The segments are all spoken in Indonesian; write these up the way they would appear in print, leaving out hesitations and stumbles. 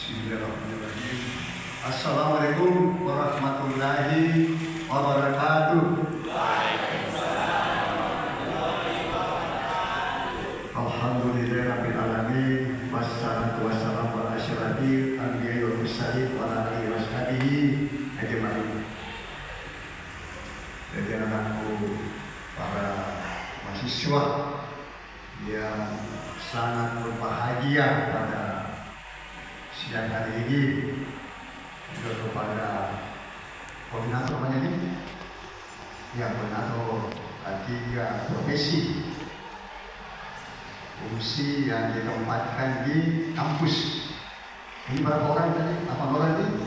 Bismillahirrahmanirrahim. Assalamualaikum warahmatullahi wabarakatuh. Alhamdulillahirabbil alamin. Wassalatu wassalamu ala asyrafil anbiya'i wal mursalin wa ala alihi washabihi ajmain. Jadi anakku, para mahasiswa yang sangat berbahagia pada siang hari ini, juga kepada koordinator namanya ini, yang koordinator tiga profesi fungsi yang ditempatkan di kampus. Ini berapa orang tadi? 8 orang ini?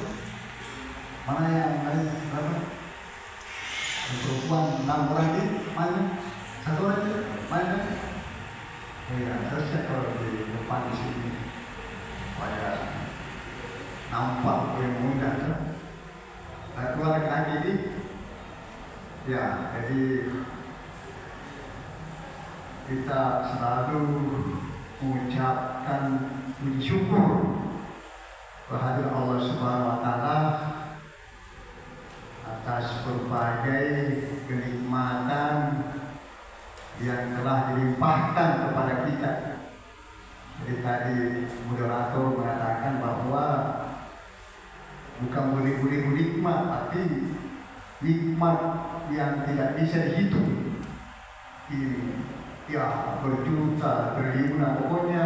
Mana yang lain? Berapa? Perempuan 6 orang ini? Mana? 1 orang ini? Mana? Oh ya, harusnya kalau di depan di sini supaya nampak yang mudah kan? Keluarga kaki ini, ya, jadi kita selalu mengucapkan puji syukur kehadirat Allah Subhanahu wa Ta'ala atas berbagai kenikmatan yang telah dilimpahkan kepada kita. Jadi tadi moderator mengatakan bahwa bukan beribu-ribu nikmat, tapi nikmat yang tidak bisa dihitung. Ya, berjuta, berribu, pokoknya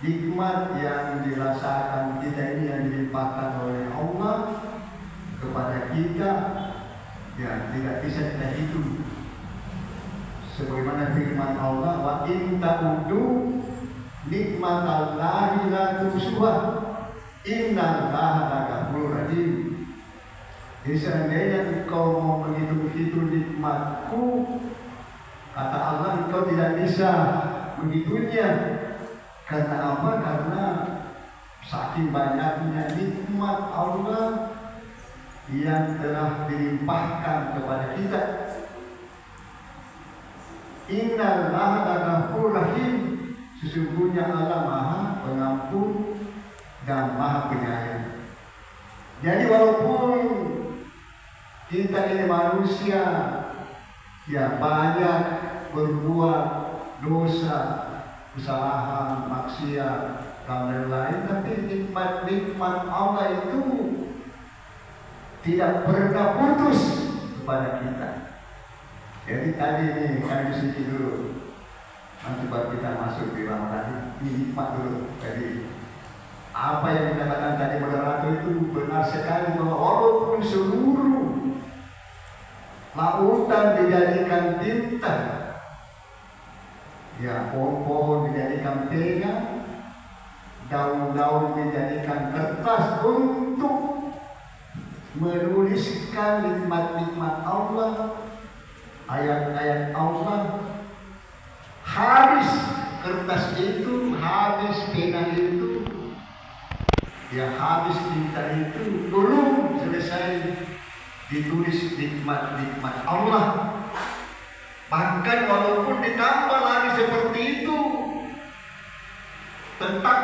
nikmat yang dirasakan kita ini yang dilimpahkan oleh Allah kepada kita, ya tidak bisa kita hitung. Sebagaimana firman Allah, wa in ta'udu nikmatallahi la tuhsuha innallaha laghafurur rahim. Jadi seandainya engkau mau menghitung-hitung nikmatku, kata Allah, engkau tidak bisa menghitungnya. Karena apa? Karena saking banyaknya nikmat Allah yang telah dilimpahkan kepada kita. Innallaha laghafurur rahim. Sesungguhnya Allah Maha Pengampun dan Maha Penyayang. Jadi walaupun kita ini manusia ya banyak berbuat dosa, kesalahan, maksiat dan lain-lain, tapi nikmat Allah itu tidak pernah putus kepada kita. Jadi tadi ini kami sedikit dulu, nanti baru kita masuk di Ramadan. Ini nikmat dulu. Jadi apa yang dikatakan tadi moderator itu benar sekali, bahwa walaupun seluruh lautan dijadikan tinta, ya pohon-pohon dijadikan pena, daun-daun dijadikan kertas untuk menuliskan nikmat-nikmat Allah, ayat-ayat Allah. Habis kertas itu, habis pena itu, ya habis tinta itu, belum selesai ditulis nikmat-nikmat Allah. Bahkan walaupun ditambah lagi seperti itu, tetap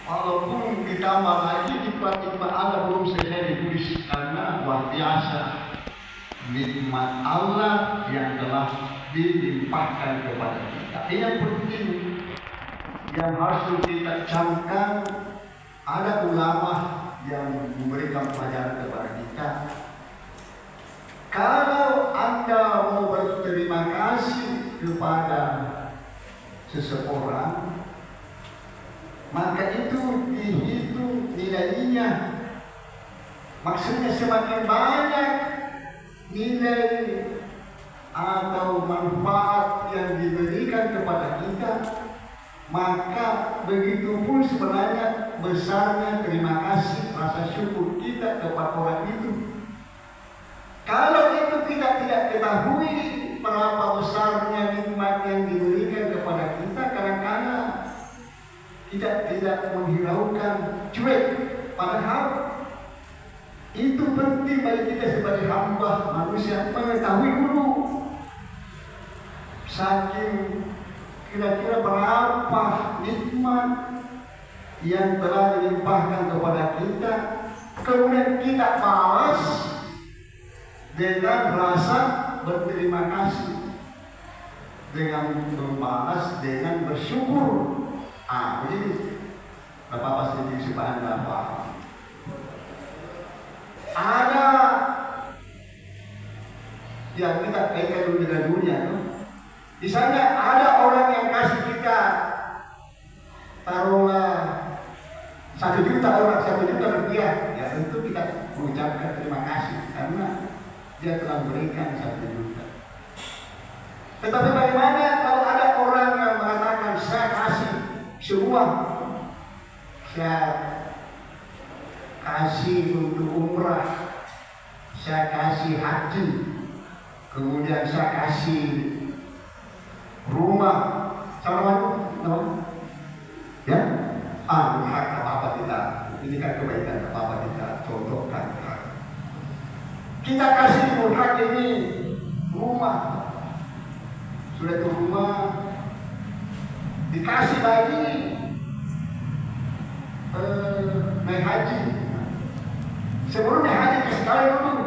walaupun ditambah lagi nikmat-nikmat Allah belum selesai ditulis, karena luar biasa nikmat Allah yang telah dilimpahkan kepada kita. Ini yang penting yang harus kita camkan. Ada ulama yang memberikan pelajaran kepada kita. Kalau Anda mau berterima kasih kepada seseorang, maka itu dihitung nilainya. Maksudnya semakin banyak nilai atau manfaat yang diberikan kepada kita, maka begitu pun sebenarnya besarnya terima kasih, rasa syukur kita kepada orang itu. Kalau itu tidak ketahui berapa besarnya nikmat yang diberikan kepada kita, kadang-kadang tidak menghiraukan, cuek. Padahal itu penting bagi kita sebagai hamba manusia mengetahui dulu saking kira-kira berapa nikmat yang telah dilimpahkan kepada kita, kemudian kita balas dengan rasa berterima kasih, dengan membalas dengan bersyukur. Begini Bapak-Bapak sedikit supaya Anda paham. Ada yang kita kaitkan dulu dengan dunia, di sana ada orang yang kasih kita taruhlah 1 juta orang, 1 juta rupiah, ya tentu kita mengucapkan terima kasih karena dia telah memberikan 1 juta. Tetapi bagaimana kalau ada orang yang mengatakan saya kasih semua, saya kasih untuk umrah, saya kasih haji, kemudian saya kasih rumah, sama ya, hak apa-apa kita, ini kan kebaikan apa-apa kita contohkan. Kita kasih hak ini rumah, sudah itu rumah dikasih lagi naik haji. Sebelum naik haji kasih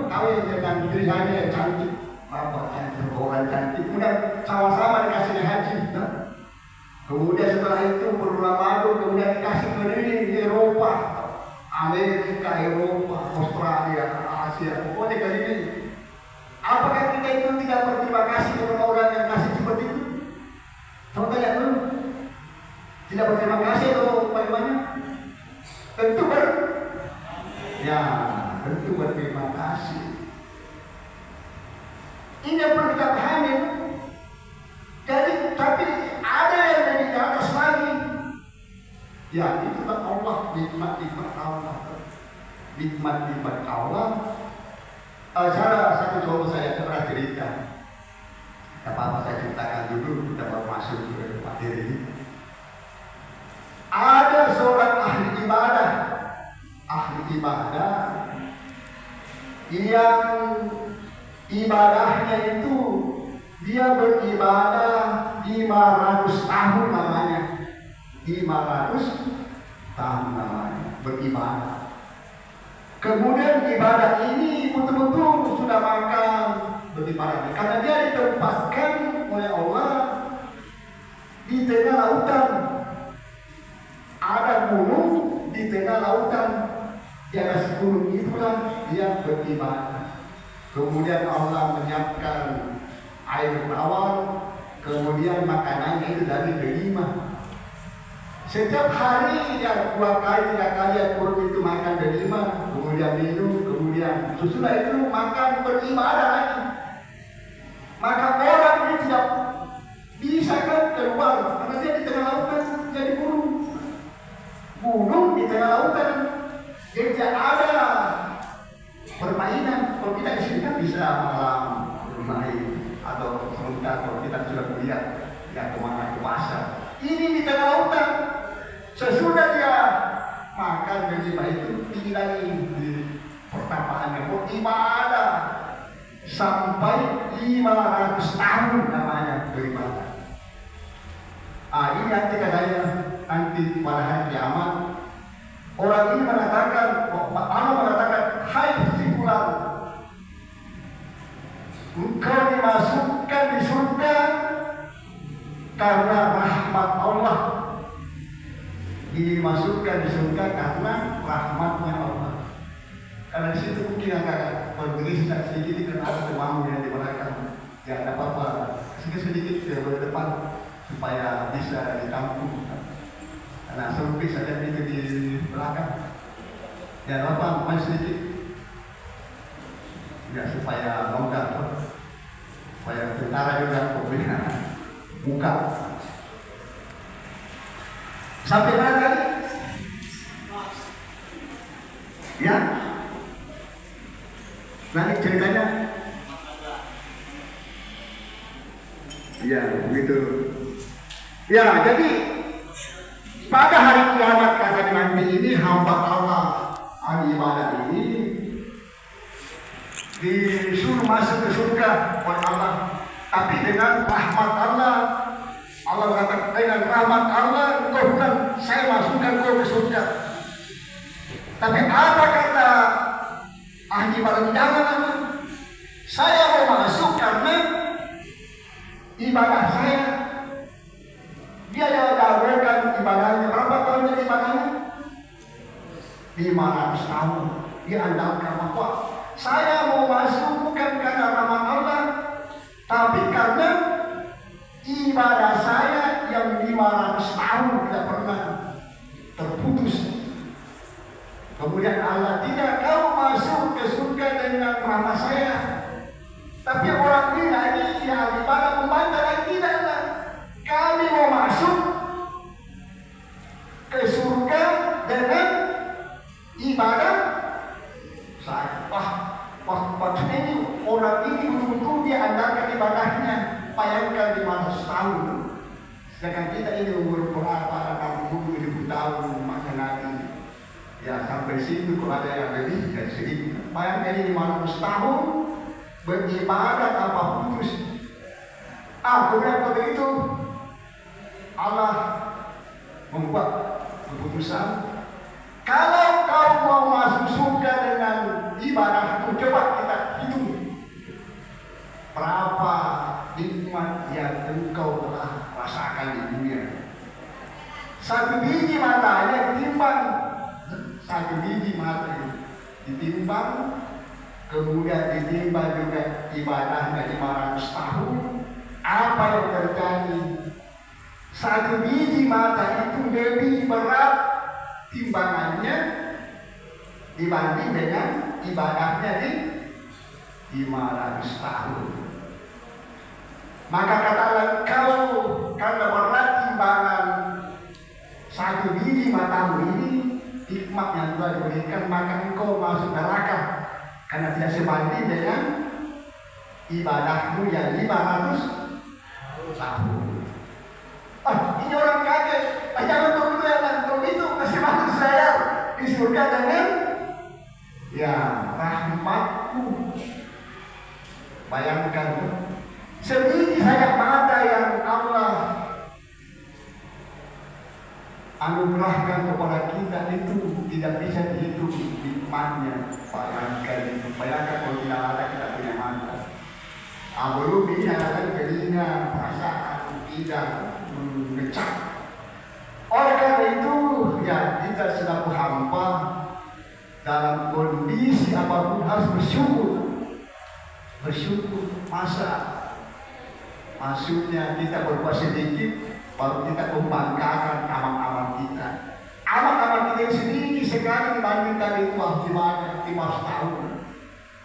kawin dengan diri saya yang cantik, orang cantik, kemudian sama-sama dikasih naik haji. Kemudian setelah itu berlama-lama kemudian dikasih keliling di Eropa, Amerika, Eropa, Australia, Asia, pokoknya keliling. Apakah kita itu tidak berterima kasih kepada orang yang kasih seperti itu? Coba tanya dulu. Tidak berterima kasih atau bagaimana? Tentu tentu berterima kasih. Ini yang perlu kita pahami. Jadi, tapi ada yang lebih di atas lagi. Ya, itu kan Allah, nikmat-nikmat Allah. Nikmat-nikmat Allah. Salah satu contoh saya pernah cerita. Apa-apa saya ceritakan dulu, kita baru masuk ke materi ini. Ada seorang ahli ibadah yang ibadahnya itu dia beribadah 500 tahun namanya. 500 tahun namanya beribadah. Kemudian ibadah ini betul-betul sudah makan beribadah karena dia ditempatkan oleh Allah di tengah lautan. Ada gunung di tengah lautan. Di atas gunung itulah dia beribadah. Kemudian Allah menyiapkan air tawar, kemudian makanannya itu dari delima. Setiap hari dia 2 kali 3 kali yang perut itu makan delima, kemudian minum, kemudian sesudah itu makan beribadah lagi. Maka orang ini tidak bisa kan keluar karena dia di tengah lautan, jadi gunung di tengah lautan. Jadi tidak ada permainan. Kalau kita di sini kan bisa malam bermain atau sebentar kalau kita sudah kuliah ya kemana ke pasar. Ini di tengah lautan. Sesudah dia makan delima itu tinggi lagi di pertapaannya beribadah sampai 500 tahun namanya beribadah. Ini nanti katanya nanti pada hari kiamat orang ini mengatakan, Allah mengatakan, hai simpulan, engkau dimasukkan di surga karena rahmat Allah. Dimasukkan di surga karena rahmatnya Allah. Karena di situ mungkin agak bergerak sedikit karena ada temanmu yang di belakang. Ya ada apa-apa, sedikit ke depan supaya bisa ditampung. Nah, sempit saja itu di belakang. Ya, lapang main sedikit. Ya, supaya longgar. Supaya tentara juga punya buka. Sampai mana tadi? Ya. Nanti ceritanya. Ya, begitu. Ya, jadi pada hari kiamat kata nanti ini hamba Allah ahli ibadah ini disuruh masuk ke surga oleh Allah, tapi dengan rahmat Allah. Allah kata dengan rahmat Allah engkau bukan saya masukkan kau ke surga surga. Tapi apa kata ahli perencanaan? Saya mau masuk karena ibadah saya. Dia yang dahulukan ibadahnya. Berapa tahun ibadahnya? 500 tahun. Dia andalkan bahwa saya mau masuk bukan karena rahmat Allah, tapi karena ibadah saya yang 500 tahun tidak pernah terputus. Kemudian Allah tidak, kau masuk ke surga dengan rahmat saya. Tapi orang ini yang ibadah membantah, tidaklah. Kami mau masuk ke surga dengan ibadah saya. Maksudnya ini orang ini betul-betul dia andalkan ibadahnya. Bayangkan 500 tahun. Sedangkan kita ini umur berapa? 60.000 tahun masa Nabi. Ya sampai situ kalau ada yang lebih dari segitu. Bayangkan ini 500 tahun beribadah tanpa putus. Kemudian begitu Allah membuat keputusan, kalau kau mau masuk surga dengan ibadahku, coba kita hitung berapa nikmat yang engkau telah rasakan di dunia. Satu biji matanya ditimbang, satu biji mata ditimbang, kemudian ditimbang juga ibadahnya 500 tahun. Apa yang terjadi? Satu biji mata itu lebih berat timbangannya dibanding dengan ibadahnya di 500 tahun. Maka katakan kau karena berat timbangan satu biji matamu ini, hikmat yang Tuhan berikan, maka engkau masuk neraka karena tidak sebanding dengan ibadahmu yang 500 tahun. Ini orang kaget. Jangan tunggu ya, tunggu itu masih masuk saya di surga dengan ya rahmatku. Bayangkan sebiji saja mata yang Allah anugerahkan kepada kita itu tidak bisa dihitung nikmatnya. Bayangkan kalau tidak ada kita punya mata. Belum ini ada telinga, perasaan, tidak ngecak. Oleh karena itu, ya kita selaku hamba dalam kondisi apapun harus bersyukur. Maksudnya kita berbuat sedikit, baru kita membanggakan amal-amal kita. Amal-amal kita sendiri sekali dibandingkan itu gimana 500 tahun.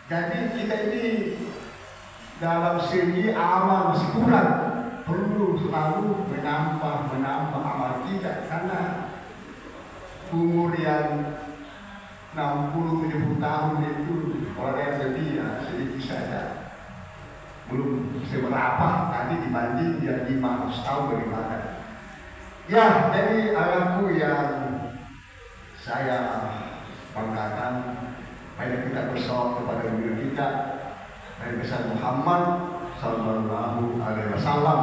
Jadi kita ini dalam segi amal masih kurang, perlu selalu menambah amal kita, karena umur yang 60-70 tahun itu orang yang lebih ya sedikit saja, belum seberapa tadi dibanding dia 500 tahun beribadah. Ya, jadi anakku yang saya banggakan, pada kita bersoal kepada diri kita dari pesan Muhammad Sallallahu Alaihi Wasallam.